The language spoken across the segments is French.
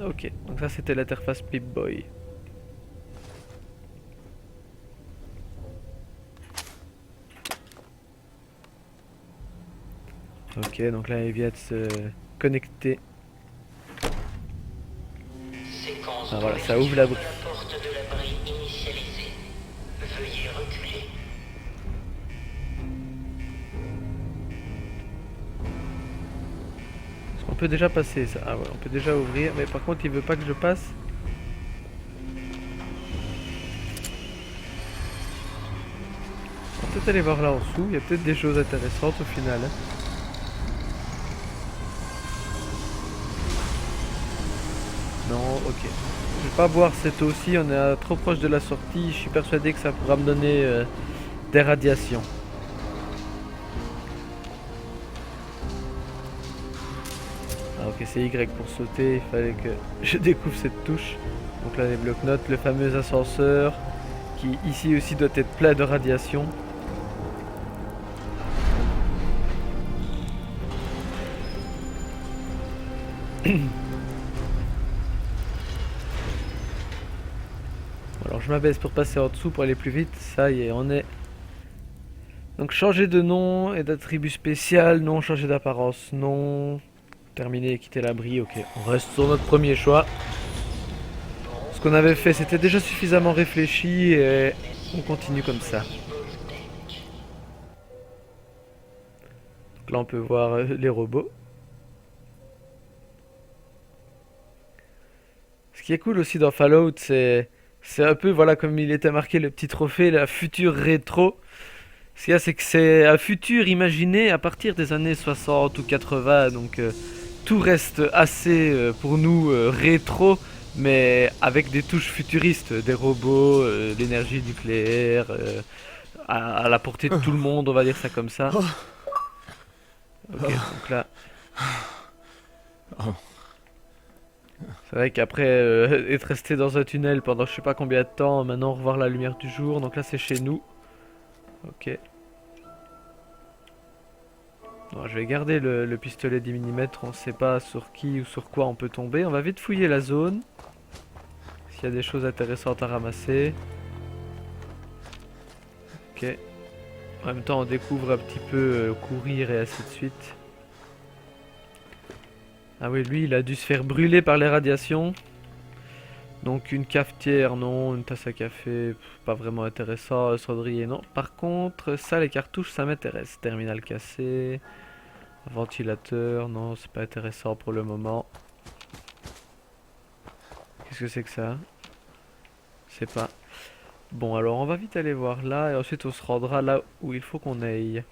Ok, donc ça c'était l'interface Pip-Boy. Ok, donc là il vient de se connecter. Séquence Ah voilà, ça ouvre d'ouverture la de brille. la porte de l'abri initialisée. Veuillez reculer. On peut déjà passer ça. Ah ouais, on peut déjà ouvrir, mais par contre il veut pas que je passe. On va peut-être aller voir là en dessous, il y a peut-être des choses intéressantes au final, hein. Non, ok. Je vais pas boire cette eau-ci, on est trop proche de la sortie. Je suis persuadé que ça pourra me donner des radiations. Ah ok, c'est Y pour sauter, il fallait que je découvre cette touche. Donc là les blocs-notes, le fameux ascenseur, qui ici aussi doit être plein de radiation. Alors je m'abaisse pour passer en dessous pour aller plus vite. Ça y est, on est. Donc changer de nom et d'attribut spécial, non. Changer d'apparence, non. Terminer et quitter l'abri, ok. On reste sur notre premier choix. Ce qu'on avait fait, c'était déjà suffisamment réfléchi et on continue comme ça. Donc là, on peut voir les robots. Ce qui est cool aussi dans Fallout, c'est un peu, voilà, comme il était marqué le petit trophée, la future rétro. Ce qu'il y a, c'est que c'est un futur imaginé à partir des années 60 ou 80, donc tout reste assez pour nous rétro, mais avec des touches futuristes, des robots, l'énergie nucléaire, à la portée de tout le monde, on va dire ça comme ça. Ok, donc là, c'est vrai qu'après être resté dans un tunnel pendant je sais pas combien de temps, maintenant revoir la lumière du jour, donc là c'est chez nous. Ok. Bon, je vais garder le pistolet 10 mm, on sait pas sur qui ou sur quoi on peut tomber. On va vite fouiller la zone, s'il y a des choses intéressantes à ramasser. Ok. En même temps on découvre un petit peu courir et ainsi de suite. Ah oui, lui il a dû se faire brûler par les radiations. Donc une cafetière non, une tasse à café, pas vraiment intéressant, un cendrier non. Par contre, ça les cartouches ça m'intéresse. Terminal cassé, ventilateur, non c'est pas intéressant pour le moment. Qu'est-ce que c'est que ça? Je sais pas. Bon alors on va vite aller voir là et ensuite on se rendra là où il faut qu'on aille.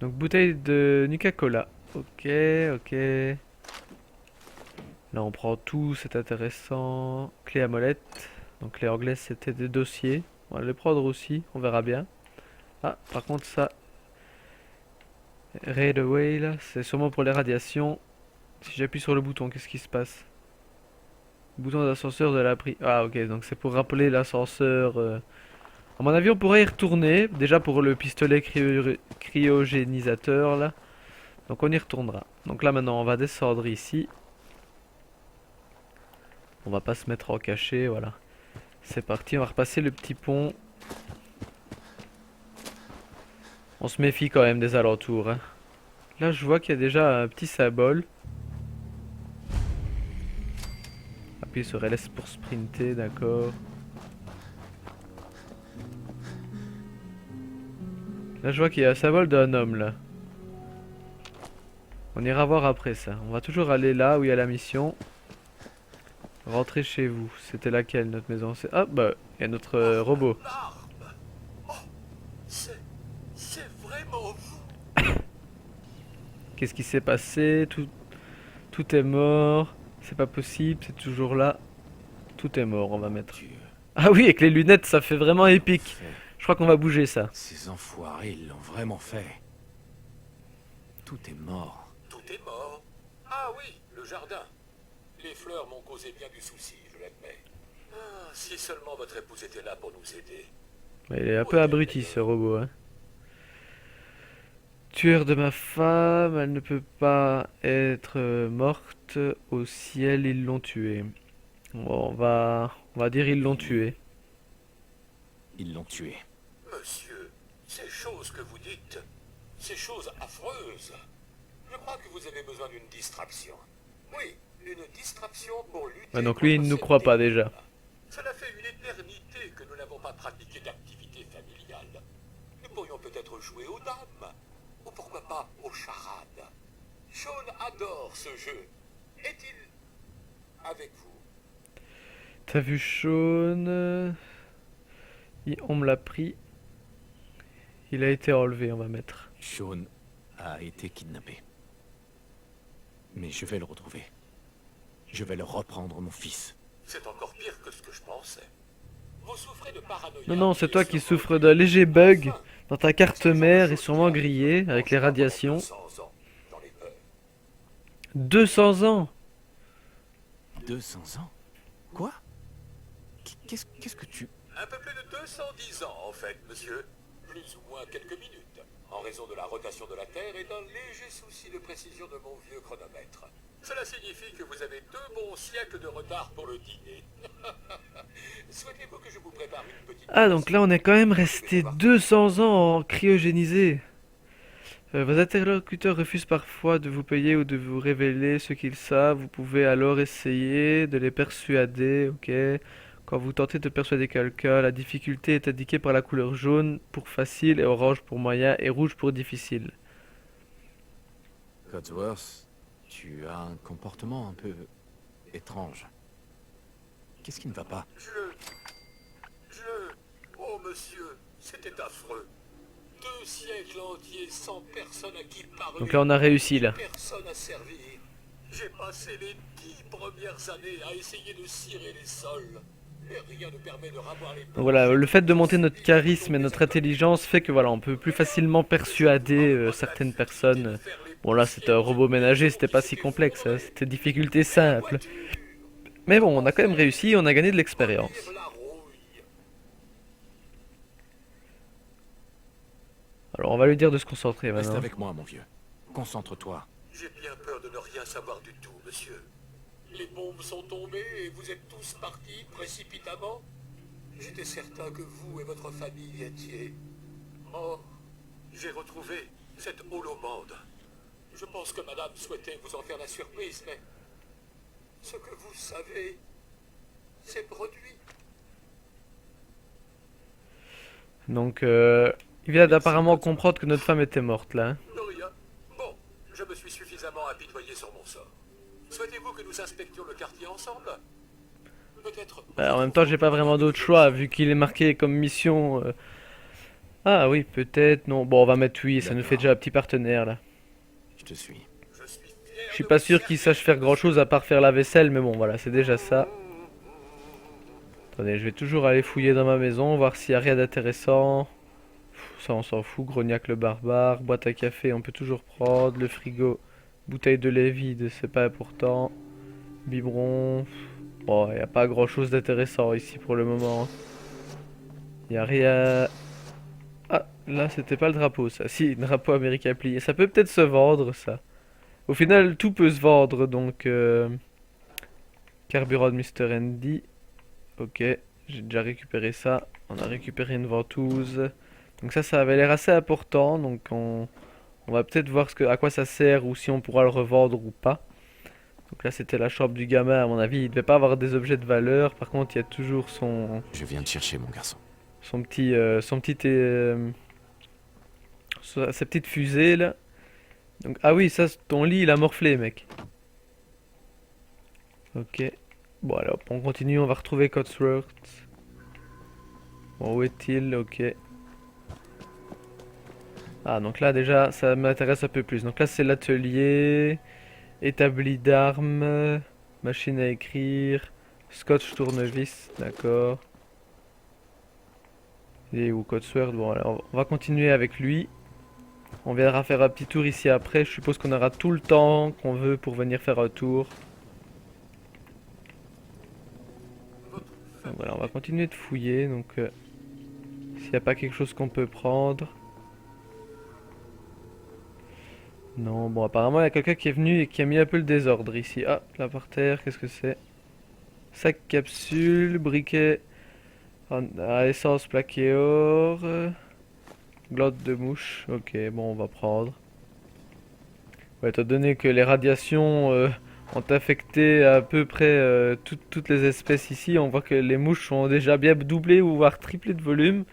Donc bouteille de Nuka-Cola. Ok, ok. Là on prend tout, c'est intéressant. Clé à molette. Donc clé anglaise c'était des dossiers. On va les prendre aussi, on verra bien. Ah, par contre ça, Raid Away là, c'est sûrement pour les radiations. Si j'appuie sur le bouton, qu'est-ce qui se passe? Bouton d'ascenseur de l'abri. Ah ok, donc c'est pour rappeler l'ascenseur. À mon avis, on pourrait y retourner. Déjà pour le pistolet cryogénisateur là. Donc on y retournera. Donc là maintenant, on va descendre ici. On va pas se mettre en cachet, voilà. C'est parti, on va repasser le petit pont. On se méfie quand même des alentours, hein. Là, je vois qu'il y a déjà un petit symbole. Appuyez sur LS pour sprinter, d'accord. Là, je vois qu'il y a un symbole d'un homme, là. On ira voir après ça. On va toujours aller là où il y a la mission. Rentrez chez vous. C'était laquelle, notre maison? Ah, bah, il y a notre robot. L'arme. Oh, c'est vraiment vous. Qu'est-ce qui s'est passé? Tout est mort. C'est pas possible, c'est toujours là. Tout est mort, on va mettre. Dieu, Ah oui, avec les lunettes, ça fait vraiment ils l'ont épique. fait. Je crois qu'on va bouger ça. Ces enfoirés, ils l'ont vraiment fait. Tout est mort. Tout est mort. Ah oui, le jardin. Les fleurs m'ont causé bien du souci, je l'admets. Ah, si seulement votre épouse était là pour nous aider. Il est un Où peu est-elle abruti ce d'ailleurs? robot, hein. tueur de ma femme, elle ne peut pas être morte. Au ciel, ils l'ont tuée. Bon, on va dire ils l'ont tuée. Ils l'ont tué. Monsieur, ces choses que vous dites, ces choses affreuses, je crois que vous avez besoin d'une distraction. Oui, une distraction pour lutter Ouais, donc lui, il contre ne nous cette croit pas dérive. déjà. Cela fait une éternité que nous n'avons pas pratiqué d'activité familiale. Nous pourrions peut-être jouer aux dames, ou pourquoi pas aux charades. Sean adore ce jeu. Est-il avec vous? T'as vu Sean? On me l'a pris. Il a été enlevé, on va mettre. Sean a été kidnappé. Mais je vais le retrouver. Je vais leur reprendre mon fils. C'est encore pire que ce que je pensais. Vous souffrez de paranoïa. Non, non, c'est toi qui et souffres d'un léger bug. enfin, Dans ta carte mère est sûrement grillée avec les radiations. 200 ans dans les heures. 200 ans! 200 ans? Quoi? Qu'est-ce que tu... Un peu plus de 210 ans, en fait, monsieur. Plus ou moins quelques minutes. En raison de la rotation de la Terre et d'un léger souci de précision de mon vieux chronomètre. Cela signifie que vous avez 2 bons siècles de retard pour le dîner. Souhaitez-vous que je vous prépare une petite... Ah, donc là, on est quand même resté 200 ans en cryogénisé. Vos interlocuteurs refusent parfois de vous payer ou de vous révéler ce qu'ils savent. Vous pouvez alors essayer de les persuader, ok? Quand vous tentez de persuader quelqu'un, la difficulté est indiquée par la couleur jaune pour facile et orange pour moyen et rouge pour difficile. Codsworth, tu as un comportement un peu étrange. Qu'est-ce qui ne va pas? Oh, monsieur, c'était affreux. 2 siècles entiers sans personne à qui parler. Donc là, on a réussi, là. Personne à servir. J'ai passé les 10 premières années à essayer de cirer les sols. Et rien ne permet de ravoir les... Donc voilà, le fait de monter notre charisme et notre intelligence fait que voilà, on peut plus facilement persuader certaines personnes. Bon là, c'était un robot ménager, c'était pas si complexe, hein, c'était difficulté simple. Mais bon, on a quand même réussi, on a gagné de l'expérience. Alors on va lui dire de se concentrer Reste maintenant. avec moi, mon vieux. Concentre-toi. J'ai bien peur de ne rien savoir du tout, monsieur. Les bombes sont tombées et vous êtes tous partis précipitamment. J'étais certain que vous et votre famille étiez morts. J'ai retrouvé cette holobande. Je pense que madame souhaitait vous en faire la surprise, mais ce que vous savez s'est produit. Donc il vient d'apparemment comprendre que notre femme était morte là, hein. Rien. Bon, je me suis suffisamment apitoyé sur mon sort. Souhaitez-vous que nous inspections le quartier ensemble? Peut-être... Bah, en même temps, j'ai pas vraiment d'autre choix vu qu'il est marqué comme mission. Ah oui, peut-être, non. Bon, on va mettre oui, ça nous fait déjà un petit partenaire là. Je te suis. Je suis fier Je suis de pas vous sûr qu'il servir, sache faire grand chose monsieur. à part faire la vaisselle, mais bon, voilà, c'est déjà ça. Attendez, je vais toujours aller fouiller dans ma maison, voir s'il y a rien d'intéressant. Ça, on s'en fout. Grognac le barbare, boîte à café, on peut toujours prendre. Le frigo, bouteille de lait vide, c'est pas important. Biberon. Bon, il n'y a pas grand chose d'intéressant ici pour le moment. Il n'y a rien. Ah, là, c'était pas le drapeau, ça. Si, le drapeau américain plié. Ça peut peut-être se vendre, ça. Au final, tout peut se vendre, donc... Carburant de Mr. Andy. Ok, j'ai déjà récupéré ça. On a récupéré une ventouse. Donc ça avait l'air assez important. Donc on va peut-être voir à quoi ça sert ou si on pourra le revendre ou pas. Donc là, c'était la chambre du gamin. À mon avis, il devait pas avoir des objets de valeur. Par contre, il y a toujours Je viens te chercher, mon garçon. sa petite fusée là. Donc, ah oui, ça, ton lit, il a morflé, mec. Ok. Bon, alors, on continue, on va retrouver Codsworth. Bon, où est-il? Ok. Ah, donc là, déjà, ça m'intéresse un peu plus. Donc là, c'est l'atelier. Établi d'armes. Machine à écrire. Scotch tournevis, d'accord. Et où Codsworth? Bon, alors, on va continuer avec lui. On viendra faire un petit tour ici après. Je suppose qu'on aura tout le temps qu'on veut pour venir faire un tour. Donc voilà, on va continuer de fouiller. Donc, s'il n'y a pas quelque chose qu'on peut prendre. Non, bon, apparemment, il y a quelqu'un qui est venu et qui a mis un peu le désordre ici. Ah, là par terre, qu'est-ce que c'est? Sac capsule, briquet à essence plaqué or, glotte de mouche. Ok, bon, on va prendre. Ouais, étant donné que les radiations ont affecté à peu près toutes les espèces ici, on voit que les mouches sont déjà bien doublées ou voire triplées de volume.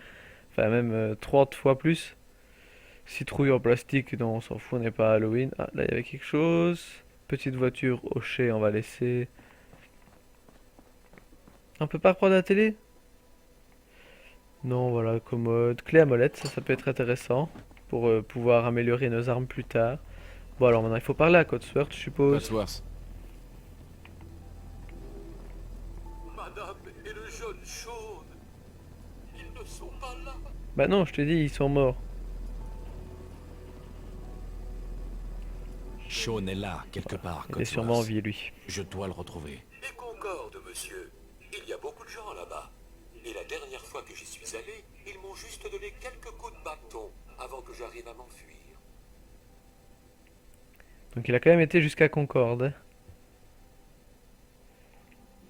Enfin, même 30 fois plus. Citrouille en plastique, non, on s'en fout, on n'est pas à Halloween. Ah, là, il y avait quelque chose. Petite voiture hochée, on va laisser. On peut pas reprendre la télé? Non, voilà, commode. Clé à molette, ça peut être intéressant. Pour pouvoir améliorer nos armes plus tard. Bon, alors maintenant, il faut parler à Codsworth, je suppose. Codsworth. Madame et le jeune Sean, ils ne sont pas là. Bah non, je te dis, ils sont morts. Sean est là, quelque part, Il est sûrement en Codsworth. vie, lui. Je dois le retrouver. Et Concorde, monsieur. Il y a beaucoup de gens là-bas. Et la dernière fois que j'y suis allé, ils m'ont juste donné quelques coups de bâton avant que j'arrive à m'enfuir. Donc il a quand même été jusqu'à Concorde, hein.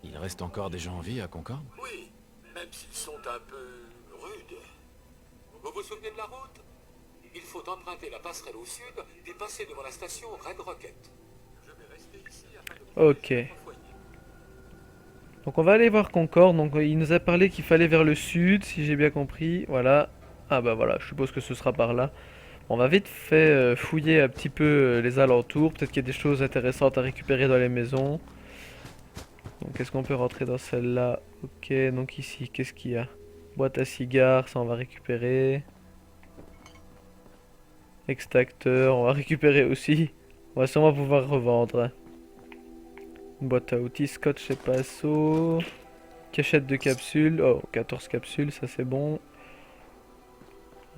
Il reste encore des gens en vie à Concorde? Oui, même s'ils sont un peu rudes. Vous vous souvenez de la route? Il faut emprunter la passerelle au sud, puis passer devant la station Red Rocket. Je vais rester ici afin de Ok. protéger votre foyer. Donc on va aller voir Concorde. Donc il nous a parlé qu'il fallait vers le sud, si j'ai bien compris. Voilà. Ah bah voilà, je suppose que ce sera par là. On va vite fait fouiller un petit peu les alentours. Peut-être qu'il y a des choses intéressantes à récupérer dans les maisons. Donc est-ce qu'on peut rentrer dans celle-là? Ok, donc ici, qu'est-ce qu'il y a? Boîte à cigares, ça on va récupérer. Extracteur, on va récupérer aussi. On va sûrement pouvoir revendre, hein. Boîte à outils, scotch et pinceau. Cachette de capsules. Oh, 14 capsules, ça c'est bon.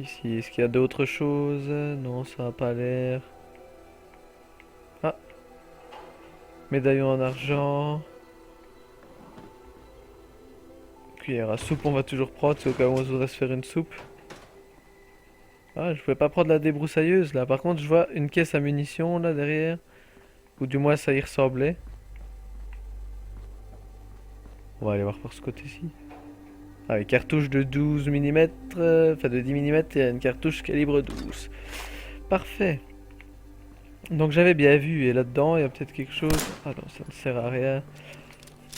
Ici, est-ce qu'il y a d'autres choses? Non, ça n'a pas l'air. Ah, médaillon en argent. Cuillère à soupe, on va toujours prendre, c'est au cas où on voudrait se faire une soupe. Ah, je pouvais pas prendre la débroussailleuse là. Par contre, je vois une caisse à munitions là derrière. Ou du moins, ça y ressemblait. On va aller voir par ce côté-ci. Ah, une cartouche de 12 mm, enfin de 10 mm et une cartouche calibre 12. Parfait. Donc j'avais bien vu, et là-dedans, il y a peut-être quelque chose. Ah non, ça ne sert à rien.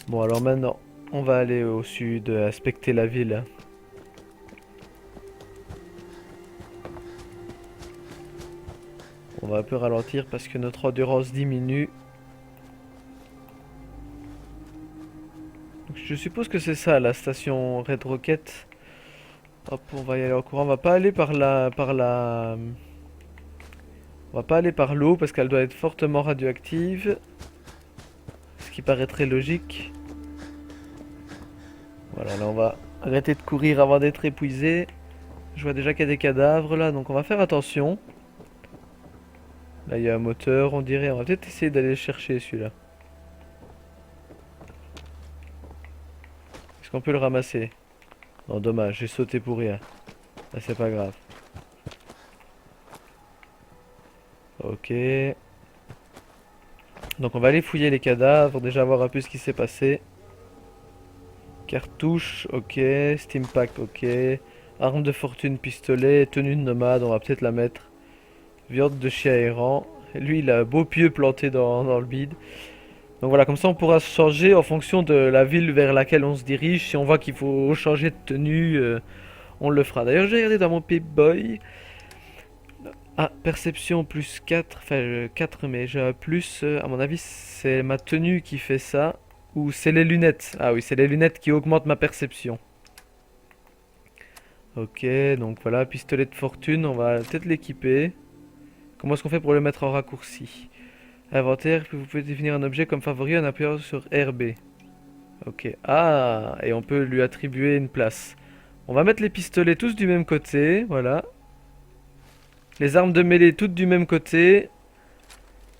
Bon, alors maintenant, on va aller au sud, inspecter la ville. On va un peu ralentir parce que notre endurance diminue. Donc, je suppose que c'est ça, la station Red Rocket. Hop, on va y aller en courant. On va pas aller on va pas aller par l'eau parce qu'elle doit être fortement radioactive. Ce qui paraît très logique. Voilà, là on va arrêter de courir avant d'être épuisé. Je vois déjà qu'il y a des cadavres là, donc on va faire attention. Là il y a un moteur, on dirait. On va peut-être essayer d'aller le chercher celui-là. Est-ce qu'on peut le ramasser? Non, dommage, j'ai sauté pour rien. Là c'est pas grave. Ok. Donc on va aller fouiller les cadavres, déjà voir un peu ce qui s'est passé. Cartouche, ok. Steampack, ok. Arme de fortune, pistolet, tenue de nomade, on va peut-être la mettre. Viande de chien errant. Lui il a un beau pieu planté dans le bide. Donc voilà, comme ça on pourra se changer en fonction de la ville vers laquelle on se dirige. Si on voit qu'il faut changer de tenue, on le fera. D'ailleurs j'ai regardé dans mon Pip-Boy. Ah, perception plus 4, enfin 4 mais j'ai un plus, à mon avis c'est ma tenue qui fait ça, ou c'est les lunettes, ah oui c'est les lunettes qui augmentent ma perception. Ok, donc voilà, pistolet de fortune, on va peut-être l'équiper. Comment est-ce qu'on fait pour le mettre en raccourci? Inventaire, puis vous pouvez définir un objet comme favori en appuyant sur RB. Ok, ah, et on peut lui attribuer une place. On va mettre les pistolets tous du même côté, voilà. Les armes de mêlée toutes du même côté.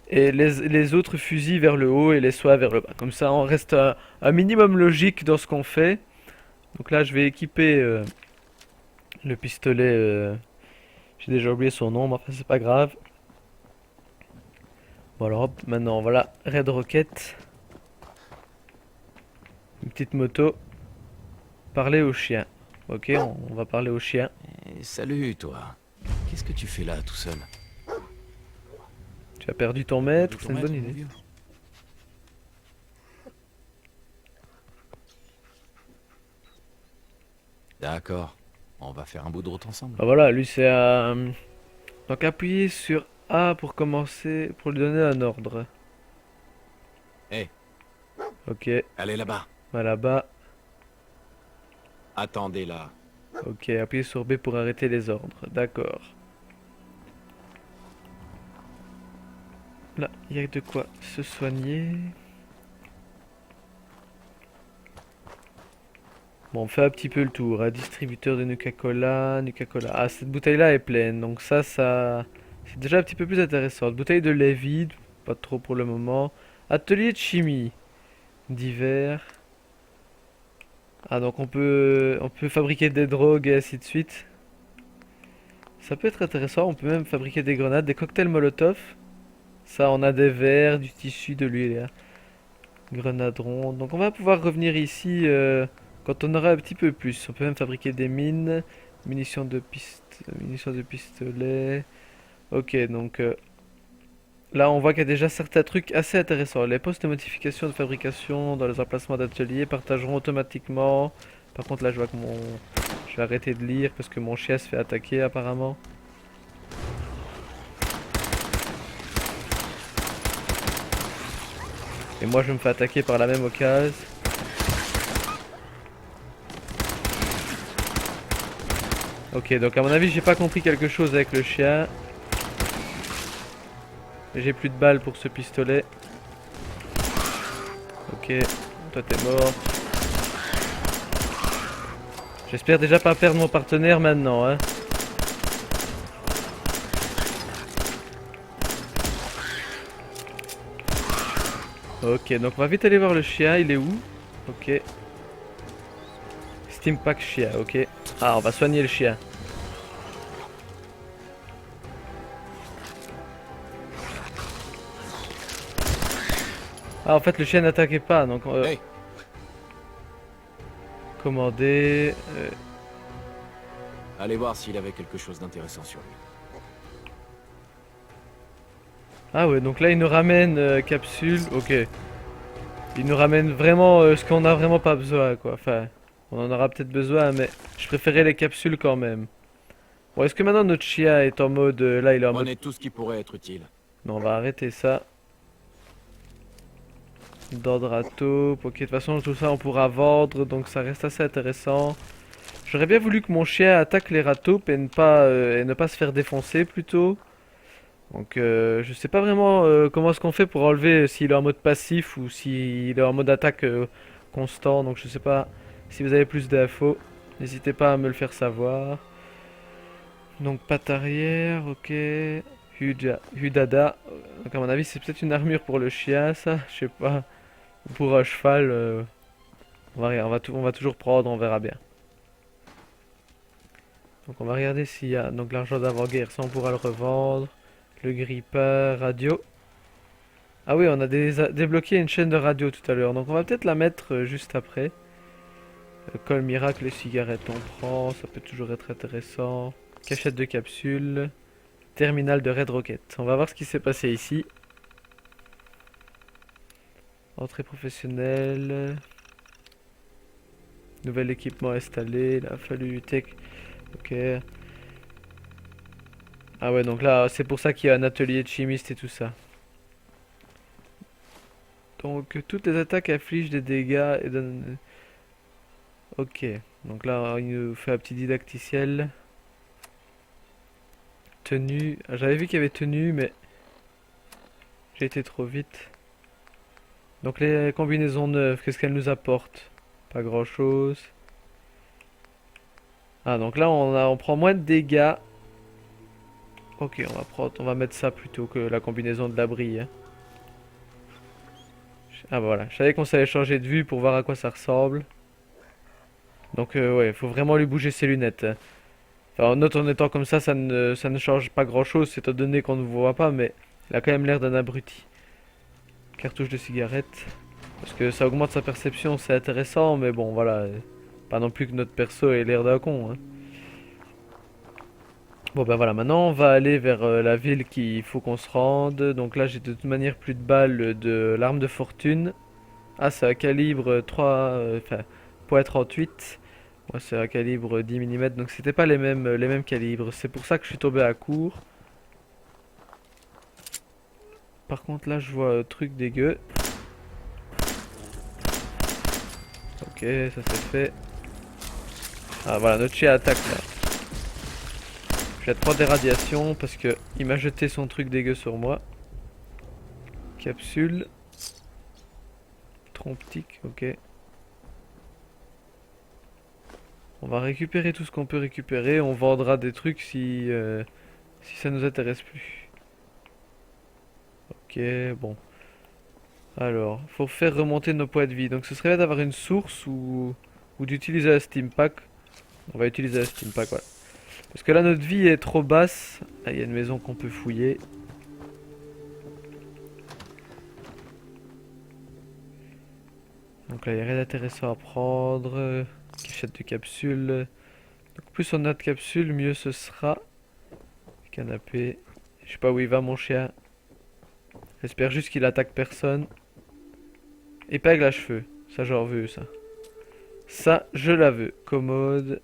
Et les autres fusils vers le haut et les soins vers le bas. Comme ça on reste un minimum logique dans ce qu'on fait. Donc là je vais équiper le pistolet. J'ai déjà oublié son nom, mais enfin c'est pas grave. Bon alors hop, maintenant voilà, Red Rocket. Une petite moto. Parler au chien. Ok, on va parler au chien. Eh, salut, toi. Qu'est-ce que tu fais là, tout seul? Tu as perdu ton maître, Ton c'est une bonne maître, mon idée. vieux. D'accord. On va faire un bout de route ensemble. Ah voilà, lui c'est donc appuyer sur A pour commencer, pour lui donner un ordre. Hé, Ok, allez là-bas. va là-bas. Attendez là. Ok, appuyer sur B pour arrêter les ordres. D'accord. Là, il y a de quoi se soigner. Bon, on fait un petit peu le tour, hein. Distributeur de Nuka-Cola, Nuka-Cola. Ah, cette bouteille-là est pleine, donc ça... C'est déjà un petit peu plus intéressant. Bouteille de lait vide, pas trop pour le moment. Atelier de chimie, divers. Ah, donc on peut fabriquer des drogues et ainsi de suite. Ça peut être intéressant, on peut même fabriquer des grenades, des cocktails Molotov. Ça, on a des verres, du tissu, de l'huile. Grenade ronde. Donc on va pouvoir revenir ici quand on aura un petit peu plus. On peut même fabriquer des mines, munitions de pistolet. Ok, donc là on voit qu'il y a déjà certains trucs assez intéressants. Les postes de modification de fabrication dans les emplacements d'atelier partageront automatiquement. Par contre là je vois que mon... Je vais arrêter de lire parce que mon chien se fait attaquer apparemment. Et moi je me fais attaquer par la même occasion. Ok, donc à mon avis j'ai pas compris quelque chose avec le chien. J'ai plus de balles pour ce pistolet. Ok, toi t'es mort. J'espère déjà pas perdre mon partenaire maintenant, hein. Ok, donc on va vite aller voir le chien, il est où? Ok. Steampack chien, ok. Ah, on va soigner le chien. Ah, en fait le chien n'attaquait pas, donc Hey, commander. allez voir s'il avait quelque chose d'intéressant sur lui. Ah ouais, donc là il nous ramène capsule, ok. Il nous ramène vraiment ce qu'on a vraiment pas besoin, quoi. Enfin, on en aura peut-être besoin, mais je préférais les capsules quand même. Bon, est-ce que maintenant notre chien est en mode... là, il est en mode... Prenez tout ce qui pourrait être utile. Non, on va arrêter ça. D'ordre à taupe. Ok, de toute façon, tout ça, on pourra vendre, donc ça reste assez intéressant. J'aurais bien voulu que mon chien attaque les rataupes et ne pas se faire défoncer, plutôt. Donc, je sais pas vraiment comment est-ce qu'on fait pour enlever s'il est en mode passif ou s'il est en mode attaque constant. Donc, je sais pas si vous avez plus d'infos. N'hésitez pas à me le faire savoir. Donc, patte arrière, ok. Hudada. Donc, à mon avis, c'est peut-être une armure pour le chien, ça. Je sais pas. Ou pour un cheval. On va toujours prendre, on verra bien. Donc, on va regarder s'il y a donc l'argent d'avant-guerre. Ça, on pourra le revendre. Le grippeur, radio. Ah oui, on a débloqué une chaîne de radio tout à l'heure. Donc, on va peut-être la mettre juste après. Col miracle, les cigarettes, on prend. Ça peut toujours être intéressant. Cachette de capsules. Terminal de Red Rocket. On va voir ce qui s'est passé ici. Entrée professionnelle. Nouvel équipement installé. Il a fallu tech. Ok. Ah ouais, donc là, c'est pour ça qu'il y a un atelier de chimiste et tout ça. Donc, toutes les attaques infligent des dégâts et donnent... Ok. Donc là, il nous fait un petit didacticiel. Tenue. Ah, j'avais vu qu'il y avait tenue, mais... J'ai été trop vite. Donc les combinaisons neuves, qu'est-ce qu'elles nous apportent? Pas grand-chose. Ah, donc là, on prend moins de dégâts. Ok, on va mettre ça plutôt que la combinaison de l'abri, hein. Ah bah voilà, je savais qu'on savait changer de vue pour voir à quoi ça ressemble. Donc ouais, faut vraiment lui bouger ses lunettes, hein. Enfin, en note en étant comme ça ne change pas grand chose, étant donné qu'on ne voit pas, mais Il a quand même l'air d'un abruti. Cartouche de cigarette. Parce que ça augmente sa perception, c'est intéressant, mais bon, voilà. Pas non plus que notre perso ait l'air d'un con, hein. Bon ben voilà, maintenant on va aller vers la ville qu'il faut qu'on se rende. Donc là j'ai de toute manière plus de balles de l'arme de fortune. Ah c'est un calibre 3, enfin .38. Moi c'est un calibre 10 mm, donc c'était pas les mêmes calibres. C'est pour ça que je suis tombé à court. Par contre là je vois un truc dégueu. Ok, ça c'est fait. Ah voilà, notre chien attaque là. Je vais te prendre des radiations parce que il m'a jeté son truc dégueu sur moi. Capsule. Tromptique, ok. On va récupérer tout ce qu'on peut récupérer. On vendra des trucs si ça nous intéresse plus. Ok, bon. Alors, faut faire remonter nos points de vie. Donc ce serait bien d'avoir une source ou d'utiliser un steam pack. On va utiliser un steam pack, voilà. Parce que là notre vie est trop basse. Ah, il y a une maison qu'on peut fouiller. Donc là il n'y a rien d'intéressant à prendre. Cachette de capsule. Donc plus on a de capsules, mieux ce sera. Canapé. Je sais pas où il va mon chien. J'espère juste qu'il attaque personne. Épingle à cheveux. Ça j'en veux ça. Ça je la veux. Commode.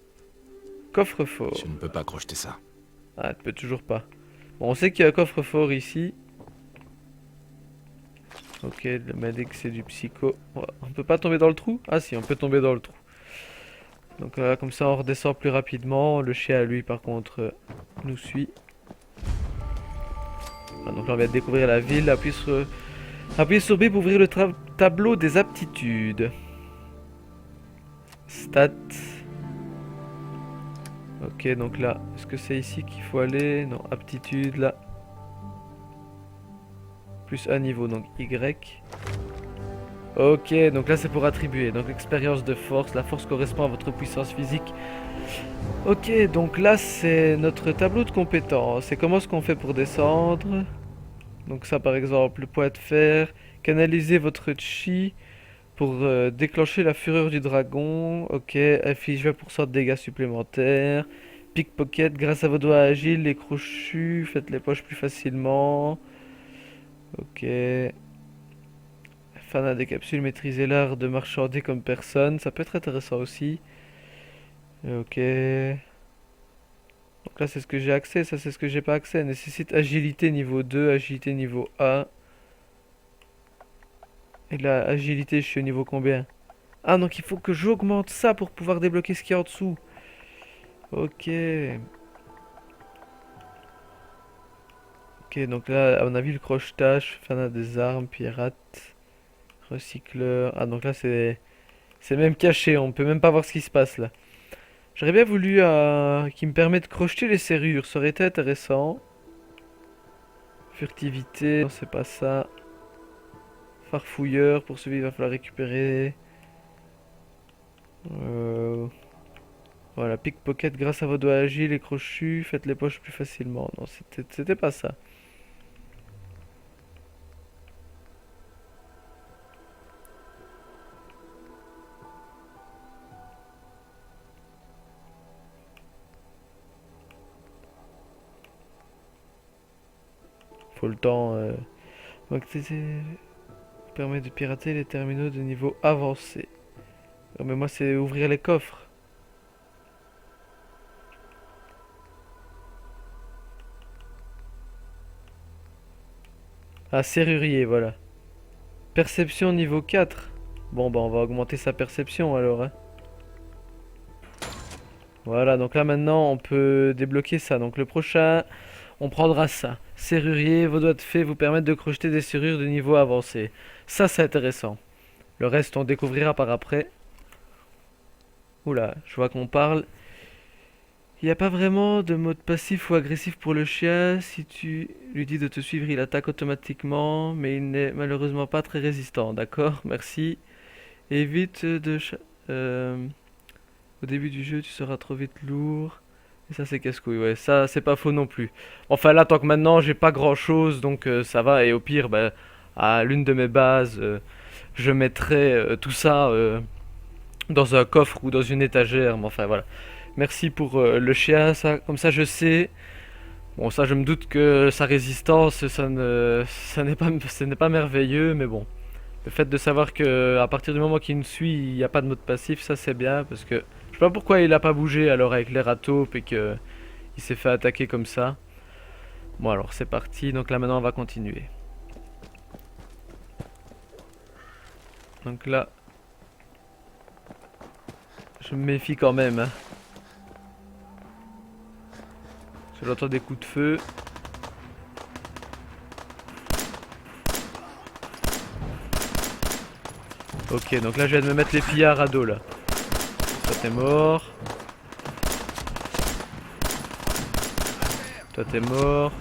Coffre-fort. Je ne peux pas crocheter ça. Ah, tu peux toujours pas. Bon, on sait qu'il y a un coffre-fort ici. Ok, le medic c'est du psycho. On peut pas tomber dans le trou? Ah si, on peut tomber dans le trou. Donc comme ça on redescend plus rapidement. Le chien lui par contre nous suit. Ah, donc là on vient de découvrir la ville. Appuyez sur B pour ouvrir le tableau des aptitudes. Stats. Ok, donc là, est-ce que c'est ici qu'il faut aller? Non, aptitude là. Plus un niveau, donc Y. Ok, donc là c'est pour attribuer. Donc expérience de force. La force correspond à votre puissance physique. Ok, donc là c'est notre tableau de compétences. Et comment est-ce qu'on fait pour descendre? Donc ça par exemple, le point de fer. Canaliser votre chi pour déclencher la fureur du dragon. Ok, affiche 20% de dégâts supplémentaires. Pickpocket, grâce à vos doigts agiles et crochus, faites les poches plus facilement. Ok. Fanat des capsules, maîtriser l'art de marchander comme personne. Ça peut être intéressant aussi. Ok. Donc là c'est ce que j'ai accès, ça c'est ce que j'ai pas accès. Nécessite agilité niveau 2, agilité niveau 1. Et là, agilité, je suis au niveau combien? Ah, donc il faut que j'augmente ça pour pouvoir débloquer ce qu'il y a en dessous. Ok. Ok, donc là, à mon avis, le crochetage, fanat des armes, pirate, recycleur. Ah, donc là, c'est même caché, on peut même pas voir ce qui se passe là. J'aurais bien voulu qu'il me permette de crocheter les serrures, ça aurait été intéressant. Furtivité, non, c'est pas ça. Farfouilleur, pour celui il va falloir récupérer. Euh, Voilà, pickpocket grâce à vos doigts agiles et crochus, faites les poches plus facilement. Non, c'était pas ça. Faut le temps. Donc, permet de pirater les terminaux de niveau avancé. Non, mais moi, c'est ouvrir les coffres. Ah, serrurier, voilà. Perception niveau 4. Bon, bah, on va augmenter sa perception alors, hein. Voilà, donc là maintenant, on peut débloquer ça. Donc le prochain, on prendra ça. Serrurier, vos doigts de fée vous permettent de crocheter des serrures de niveau avancé. Ça, c'est intéressant. Le reste, on découvrira par après. Oula, je vois qu'on parle. Il n'y a pas vraiment de mode passif ou agressif pour le chien. Si tu lui dis de te suivre, il attaque automatiquement, mais il n'est malheureusement pas très résistant. D'accord, merci. Évite de... Au début du jeu, tu seras trop vite lourd. Et ça c'est casse-couille, ouais, ça c'est pas faux non plus. Enfin là, tant que maintenant j'ai pas grand-chose, donc ça va. Et au pire, bah, à l'une de mes bases, je mettrai tout ça dans un coffre ou dans une étagère. Mais enfin voilà. Merci pour le chien, ça, comme ça je sais. Bon, ça je me doute que sa résistance, ce n'est pas merveilleux, mais bon. Le fait de savoir que à partir du moment qu'il nous suit, il n'y a pas de mode passif, ça c'est bien parce que je sais pas pourquoi il a pas bougé alors avec l'air à taupe et que il s'est fait attaquer comme ça. Bon alors c'est parti, donc là maintenant on va continuer. Donc là, je me méfie quand même, hein. J'entends des coups de feu. Ok, donc là je viens de me mettre les pillards à dos là. Toi t'es mort. Toi t'es mort.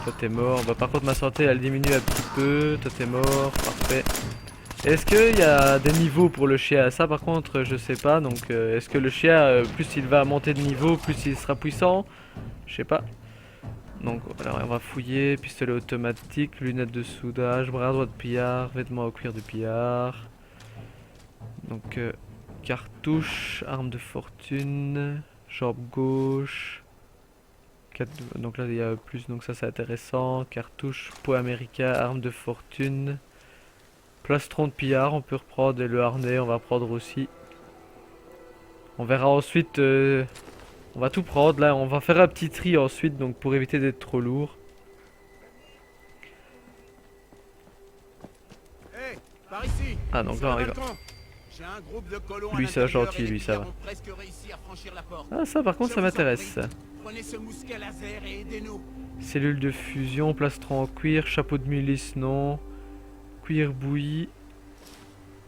Toi t'es mort. Bah par contre ma santé elle diminue un petit peu. Toi t'es mort. Parfait. Est-ce qu'il y a des niveaux pour le chien? Ça par contre je sais pas. Donc est-ce que le chien plus il va monter de niveau plus il sera puissant? Je sais pas. Donc alors on va fouiller. Pistolet automatique, lunettes de soudage, bras droit de pillard, vêtements au cuir de pillard. Donc cartouche, arme de fortune, jambe gauche. Donc là il y a plus, donc ça c'est intéressant. Cartouche, pot américain, arme de fortune. Plastron de pillard, on peut reprendre, et le harnais on va prendre aussi. On verra ensuite, on va tout prendre là, on va faire un petit tri ensuite donc pour éviter d'être trop lourd. Hey, par ici. Ah donc là on arrive. J'ai un groupe de colons Lui c'est gentil, lui ça va. presque réussi à franchir la porte. Ah ça par contre ça m'intéresse. Prenez ce mousquet laser et aidez-nous. Cellule de fusion, plastron en cuir, chapeau de milice non. Cuir bouilli.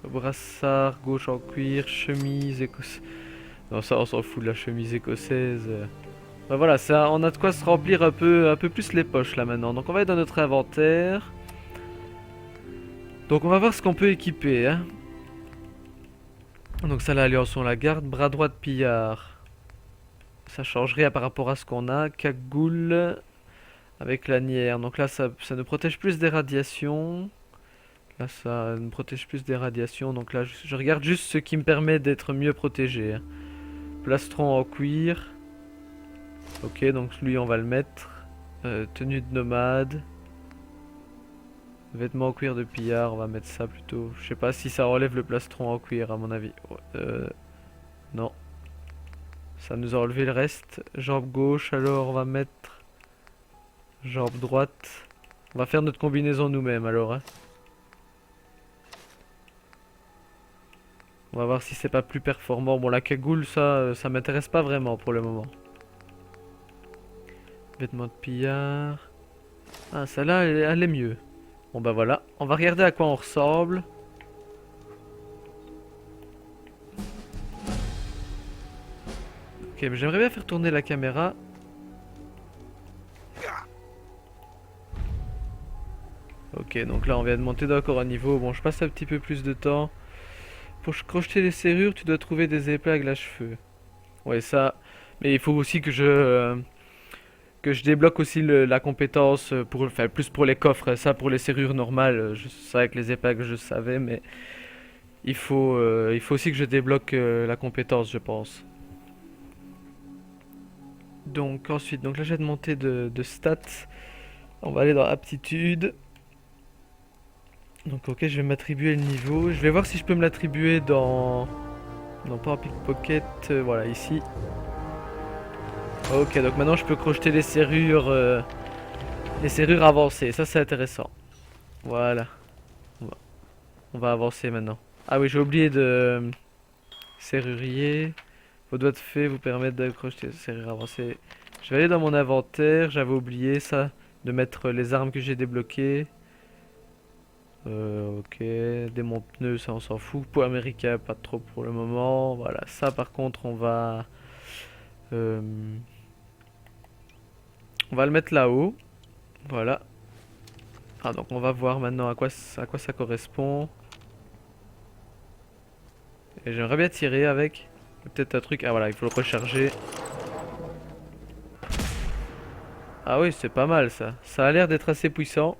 Brassard gauche en cuir, chemise écossaise. Non ça on s'en fout de la chemise écossaise. Bah voilà, ça, on a de quoi se remplir un peu plus les poches là maintenant. Donc on va être dans notre inventaire. Donc on va voir ce qu'on peut équiper, hein. Donc ça l'alliance on la garde, bras droit de pillard. Ça change rien par rapport à ce qu'on a. Cagoule avec lanière. Donc là ça nous protège plus des radiations. Là ça nous protège plus des radiations. Donc là je regarde juste ce qui me permet d'être mieux protégé, hein. Plastron en cuir. Ok donc lui on va le mettre. Tenue de nomade. Vêtements en cuir de pillard, on va mettre ça plutôt. Je sais pas si ça enlève le plastron en cuir à mon avis. Non. Ça nous a enlevé le reste. Jambe gauche, alors on va mettre jambe droite. On va faire notre combinaison nous-mêmes alors, hein. On va voir si c'est pas plus performant. Bon la cagoule ça m'intéresse pas vraiment pour le moment. Vêtements de pillard. Ah celle-là elle est mieux. Bon bah voilà, on va regarder à quoi on ressemble. Ok, mais j'aimerais bien faire tourner la caméra. Ok, donc là on vient de monter d'encore un niveau. Bon, je passe un petit peu plus de temps. Pour crocheter les serrures, tu dois trouver des épingles à cheveux. Ouais, ça. Mais il faut aussi que je débloque aussi la compétence pour, enfin, plus pour les coffres. Ça pour les serrures normales, je savais que les épingles je savais, mais il faut aussi que je débloque la compétence, je pense. Donc ensuite, donc là j'ai de monter de stats. On va aller dans aptitude. Donc ok, je vais m'attribuer le niveau. Je vais voir si je peux me l'attribuer dans... Non, pas en pickpocket, voilà, ici. Ok, donc maintenant je peux crocheter les serrures avancées. Ça c'est intéressant. Voilà. On va avancer maintenant. Ah oui, j'ai oublié de... Serrurier. Vos doigts de fée vous permettent de crocheter les serrures avancées. Je vais aller dans mon inventaire. J'avais oublié ça. De mettre les armes que j'ai débloquées. Ok, démon pneu, ça on s'en fout. Pot américain, pas trop pour le moment. Voilà, ça par contre on va le mettre là-haut. Voilà. Ah donc on va voir maintenant à quoi ça correspond. Et j'aimerais bien tirer avec. Peut-être un truc. Ah voilà, il faut le recharger. Ah oui, c'est pas mal ça. Ça a l'air d'être assez puissant.